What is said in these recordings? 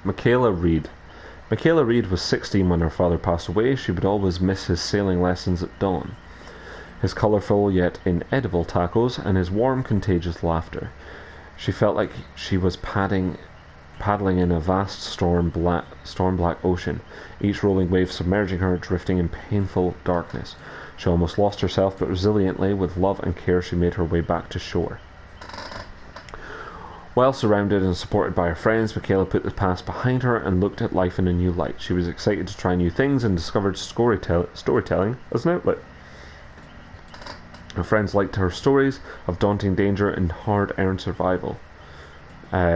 Mikaela Reid. Mikaela Reid was 16 when her father passed away. She would always miss his sailing lessons at dawn, his colourful yet inedible tacos, and his warm, contagious laughter. She felt like she was paddling in a vast storm-black ocean, each rolling wave submerging her, drifting in painful darkness. She almost lost herself, but resiliently, with love and care, she made her way back to shore. Well surrounded and supported by her friends, Mikaela put the past behind her and looked at life in a new light. She was excited to try new things and discovered storytelling as an outlet. Her friends liked her stories of daunting danger and hard-earned survival.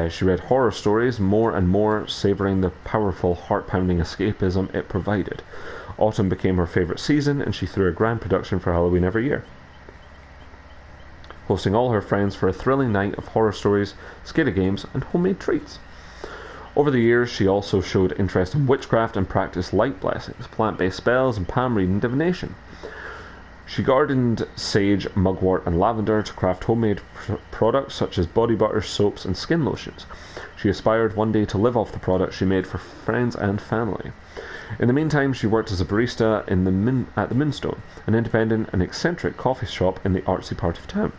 She read horror stories more and more, savouring the powerful, heart-pounding escapism it provided. Autumn became her favourite season, and she threw a grand production for Halloween every year, hosting all her friends for a thrilling night of horror stories, skater games, and homemade treats. Over the years, she also showed interest in witchcraft and practiced light blessings, plant-based spells, and palm reading divination. She gardened sage, mugwort, and lavender to craft homemade products such as body butters, soaps, and skin lotions. She aspired one day to live off the products she made for friends and family. In the meantime, she worked as a barista at the Moonstone, an independent and eccentric coffee shop in the artsy part of town.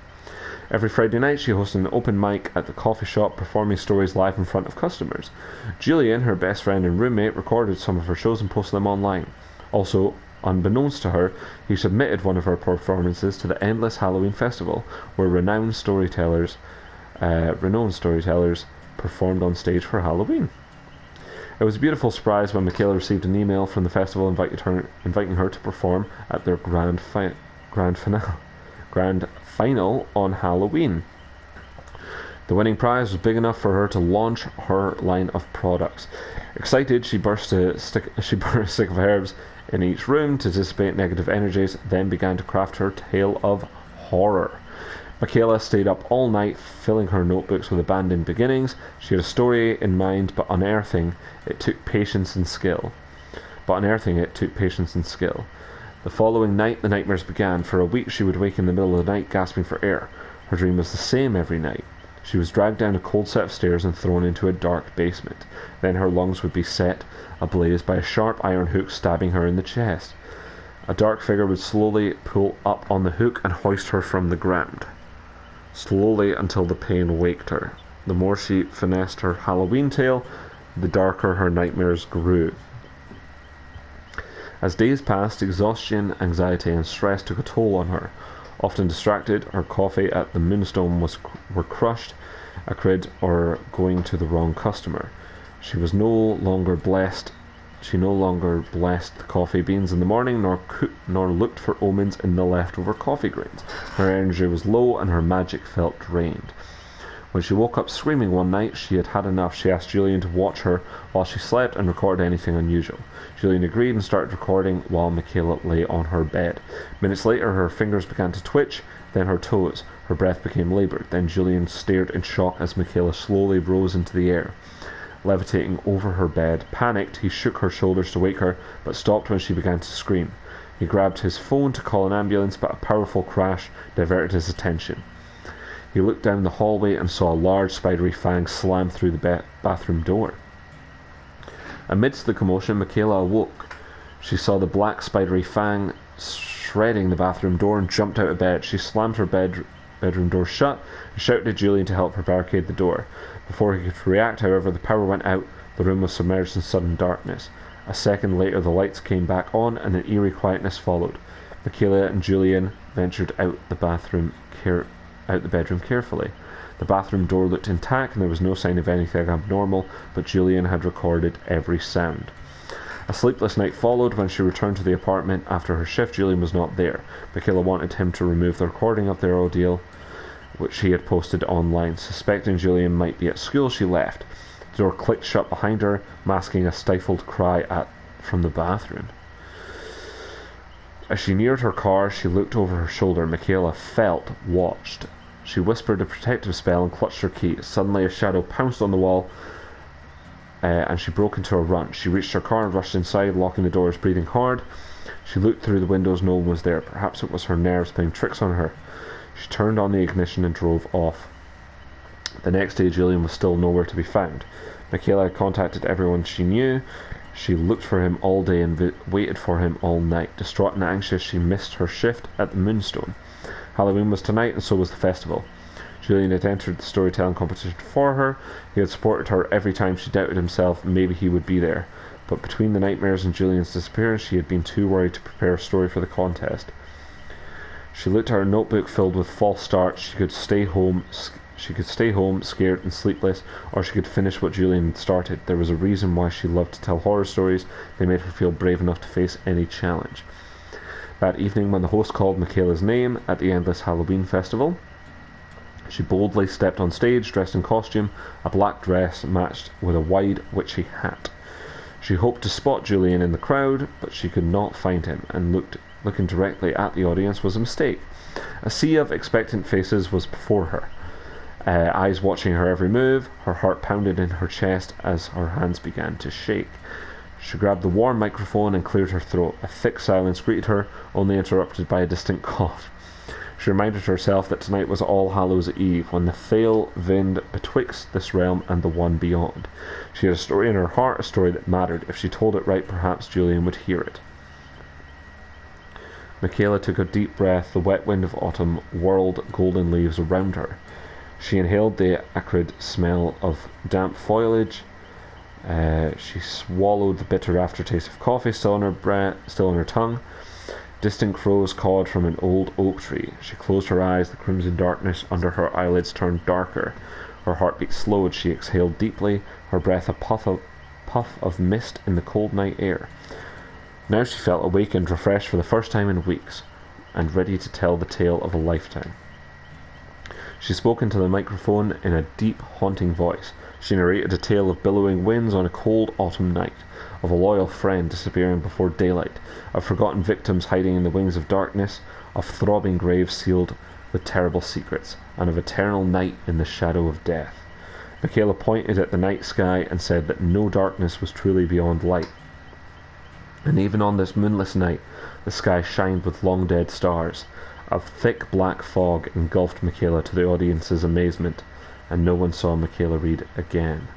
Every Friday night, she hosted an open mic at the coffee shop, performing stories live in front of customers. Julian, her best friend and roommate, recorded some of her shows and posted them online. Also, unbeknownst to her, he submitted one of her performances to the Endless Halloween Festival, where renowned storytellers performed on stage for Halloween. It was a beautiful surprise when Mikaela received an email from the festival inviting her to perform at their grand final on Halloween. The winning prize was big enough for her to launch her line of products. Excited, she burst a stick of herbs in each room to dissipate negative energies, then began to craft her tale of horror. Mikaela stayed up all night, filling her notebooks with abandoned beginnings. She had a story in mind, but unearthing it took patience and skill. The following night, the nightmares began. For a week, she would wake in the middle of the night, gasping for air. Her dream was the same every night. She was dragged down a cold set of stairs and thrown into a dark basement. Then her lungs would be set ablaze by a sharp iron hook stabbing her in the chest. A dark figure would slowly pull up on the hook and hoist her from the ground, slowly until the pain waked her. The more she finessed her Halloween tale, the darker her nightmares grew. As days passed, exhaustion, anxiety, and stress took a toll on her. Often distracted, her coffee at the Moonstone were crushed, a crid, or going to the wrong customer. She no longer blessed the coffee beans in the morning, nor looked for omens in the leftover coffee grains. Her energy was low, and her magic felt drained. When she woke up screaming one night, she had had enough. She asked Julian to watch her while she slept and record anything unusual. Julian agreed and started recording while Mikaela lay on her bed. Minutes later, her fingers began to twitch, then her toes. Her breath became laboured. Then Julian stared in shock as Mikaela slowly rose into the air, levitating over her bed. Panicked, he shook her shoulders to wake her, but stopped when she began to scream. He grabbed his phone to call an ambulance, but a powerful crash diverted his attention. He looked down the hallway and saw a large spidery fang slam through the bathroom door. Amidst the commotion, Mikaela awoke. She saw the black spidery fang shredding the bathroom door and jumped out of bed. She slammed her bedroom door shut and shouted to Julian to help her barricade the door. Before he could react, however, the power went out. The room was submerged in sudden darkness. A second later, the lights came back on and an eerie quietness followed. Mikaela and Julian ventured out the bedroom carefully. The bathroom door looked intact and there was no sign of anything abnormal, but Julian had recorded every sound. A sleepless night followed. When she returned to the apartment after her shift, Julian was not there. Mikaela wanted him to remove the recording of their ordeal, which she had posted online. Suspecting Julian might be at school, she left. The door clicked shut behind her, masking a stifled cry from the bathroom. As she neared her car, she looked over her shoulder. Mikaela felt watched. She whispered a protective spell and clutched her key. Suddenly, a shadow pounced on the wall, and she broke into a run. She reached her car and rushed inside, locking the doors, breathing hard. She looked through the windows. No one was there. Perhaps it was her nerves playing tricks on her. She turned on the ignition and drove off. The next day, Julian was still nowhere to be found. Mikaela had contacted everyone she knew. She looked for him all day and waited for him all night. Distraught and anxious, she missed her shift at the Moonstone. Halloween was tonight, and so was the festival. Julian had entered the storytelling competition for her. He had supported her every time she doubted himself maybe he would be there. But between the nightmares and Julian's disappearance, she had been too worried to prepare a story for the contest. She looked at her notebook filled with false starts. She could stay home scared and sleepless, or she could finish what Julian had started. There was a reason why she loved to tell horror stories. They made her feel brave enough to face any challenge. That evening, when the host called Mikaela's name at the endless Halloween festival, she boldly stepped on stage, dressed in costume, a black dress matched with a wide, witchy hat. She hoped to spot Julian in the crowd, but she could not find him, and looking directly at the audience was a mistake. A sea of expectant faces was before her, eyes watching her every move. Her heart pounded in her chest as her hands began to shake. She grabbed the warm microphone and cleared her throat. A thick silence greeted her, only interrupted by a distant cough. She reminded herself that tonight was All Hallows Eve, when the Thale vined betwixt this realm and the one beyond. She had a story in her heart, a story that mattered. If she told it right, perhaps Julian would hear it. Mikaela took a deep breath. The wet wind of autumn whirled golden leaves around her. She inhaled the acrid smell of damp foliage. She swallowed the bitter aftertaste of coffee still in her tongue. Distant crows cawed from an old oak tree. She closed her eyes. The crimson darkness under her eyelids turned darker. Her heartbeat slowed. She exhaled deeply, her breath a puff of mist in the cold night air. Now she felt awakened, refreshed for the first time in weeks, and ready to tell the tale of a lifetime. She spoke into the microphone in a deep, haunting voice. She narrated a tale of billowing winds on a cold autumn night, of a loyal friend disappearing before daylight, of forgotten victims hiding in the wings of darkness, of throbbing graves sealed with terrible secrets, and of eternal night in the shadow of death. Mikaela pointed at the night sky and said that no darkness was truly beyond light. And even on this moonless night, the sky shined with long-dead stars. A thick black fog engulfed Mikaela to the audience's amazement, and no one saw Mikaela Reid again.